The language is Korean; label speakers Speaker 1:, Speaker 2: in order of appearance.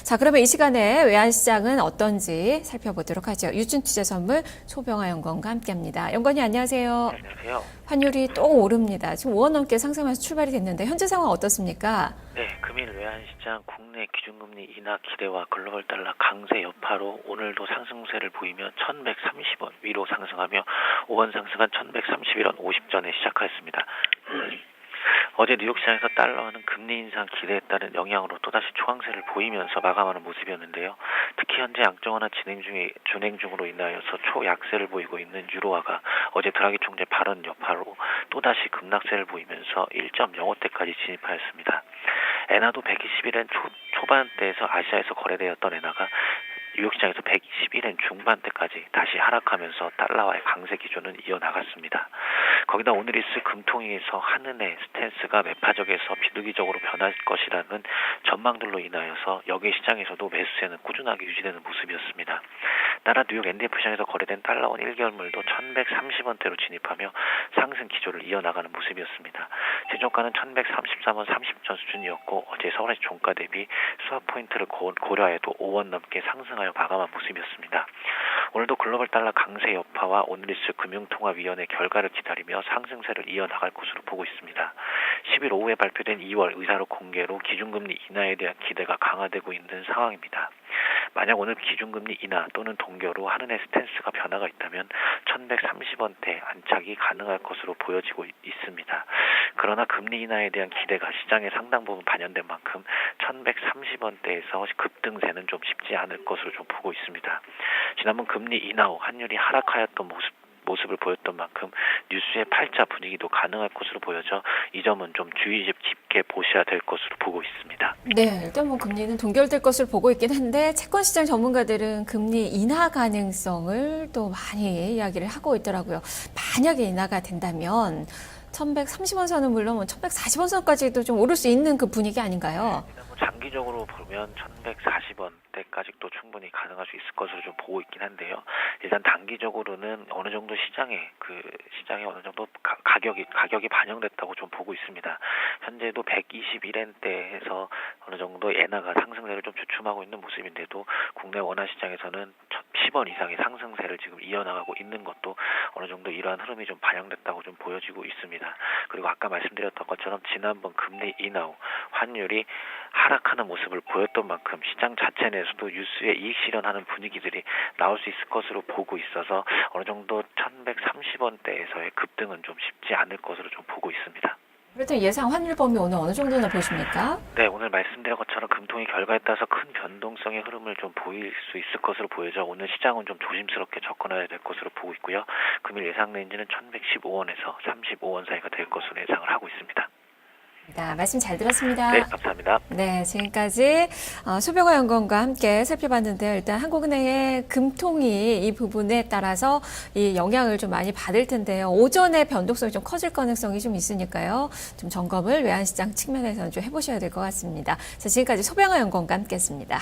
Speaker 1: 자, 그러면 이 시간에 외환시장은 어떤지 살펴보도록 하죠. 유춘투자선물 소병화 연구원과 함께합니다. 연구원님 안녕하세요.
Speaker 2: 네, 안녕하세요.
Speaker 1: 환율이 또 오릅니다. 지금 5원 넘게 상승하면서 출발이 됐는데 현재 상황 어떻습니까?
Speaker 2: 네, 금일 외환시장 국내 기준금리 인하 기대와 글로벌 달러 강세 여파로 오늘도 상승세를 보이며 1130원 위로 상승하며 5원 상승한 1131원 50전에 시작하였습니다. 어제 뉴욕 시장에서 달러는 금리 인상 기대에 따른 영향으로 또다시 초강세를 보이면서 마감하는 모습이었는데요. 특히 현재 양적완화 진행 중으로 인하여서 초약세를 보이고 있는 유로화가 어제 드라기 총재 발언 여파로 또다시 급락세를 보이면서 1.05대까지 진입하였습니다. 엔화도 121엔 초반대에서 아시아에서 거래되었던 엔화가 뉴욕 시장에서 121엔 중반대까지 다시 하락하면서 달러와의 강세 기조는 이어나갔습니다. 거기다 오늘 있을 금통위에서 한은의 스탠스가 매파적에서 비둘기적으로 변할 것이라는 전망들로 인하여서 여객 시장에서도 매수세는 꾸준하게 유지되는 모습이었습니다. 따라 뉴욕 NDF 시장에서 거래된 달러원 1개월물도 1130원대로 진입하며 상승 기조를 이어나가는 모습이었습니다. 제저가는 1133원 30전 수준이었고 어제 서울시 종가 대비 수합 포인트를 고려해도 5원 넘게 상승하여 마감한 모습이었습니다. 오늘도 글로벌 달러 강세 여파와 오늘 있을 금융통화위원회 결과를 기다리며 상승세를 이어나갈 것으로 보고 있습니다. 10일 오후에 발표된 2월 의사록 공개로 기준금리 인하에 대한 기대가 강화되고 있는 상황입니다. 만약 오늘 기준금리 인하 또는 동결로 한은의 스탠스가 변화가 있다면 1130원대 안착이 가능할 것으로 보여지고 있습니다. 그러나 금리 인하에 대한 기대가 시장에 상당 부분 반영된 만큼 1130원대에서 급등세는 좀 쉽지 않을 것으로 좀 보고 있습니다. 지난번 금리 인하 후 환율이 하락하였던 모습을 보였던 만큼 뉴스의 팔자 분위기도 가능할 것으로 보여져 이 점은 좀 주의 깊게 보셔야 될 것으로 보고 있습니다.
Speaker 1: 네, 일단 뭐 금리는 동결될 것을 보고 있긴 한데 채권시장 전문가들은 금리 인하 가능성을 또 많이 이야기를 하고 있더라고요. 만약에 인하가 된다면 1130원 선은 물론 1140원 선까지도 좀 오를 수 있는 그 분위기 아닌가요?
Speaker 2: 장기적으로 보면 1140원대까지도 충분히 가능할 수 있을 것으로 좀 보고 있긴 한데요. 일단 단기적으로는 어느 정도 시장에 어느 정도 가격이 반영됐다고 좀 보고 있습니다. 현재도 121엔대에서 어느 정도 엔화가 상승세를 좀 주춤하고 있는 모습인데도 국내 원화 시장에서는 10원 이상의 상승세를 지금 이어나가고 있는 것도 어느 정도 이러한 흐름이 좀 반영됐다고 좀 보여지고 있습니다. 그리고 아까 말씀드렸던 것처럼 지난번 금리 인하 후 환율이 하락하는 모습을 보였던 만큼 시장 자체 내에서도 뉴스에 이익 실현하는 분위기들이 나올 수 있을 것으로 보고 있어서 어느 정도 1130원대에서의 급등은 좀 쉽지 않을 것으로 좀 보고 있습니다.
Speaker 1: 그래도 예상 환율 범위 오늘 어느 정도나 보십니까?
Speaker 2: 네, 오늘 말씀드린 것처럼 금통위 결과에 따라서 큰 변동성의 흐름을 좀 보일 수 있을 것으로 보여져 오늘 시장은 좀 조심스럽게 접근해야 될 것으로 보고 있고요. 금일 예상 레인지는 1115원에서 35원 사이가 될 것으로 예상을 하고 있습니다.
Speaker 1: 말씀 잘 들었습니다.
Speaker 2: 네, 감사합니다.
Speaker 1: 네, 지금까지 소병화 연구원과 함께 살펴봤는데요. 일단 한국은행의 금통위 이 부분에 따라서 이 영향을 좀 많이 받을 텐데요. 오전에 변동성이 좀 커질 가능성이 좀 있으니까요. 좀 점검을 외환시장 측면에서는 좀 해보셔야 될 것 같습니다. 자, 지금까지 소병화 연구원과 함께했습니다.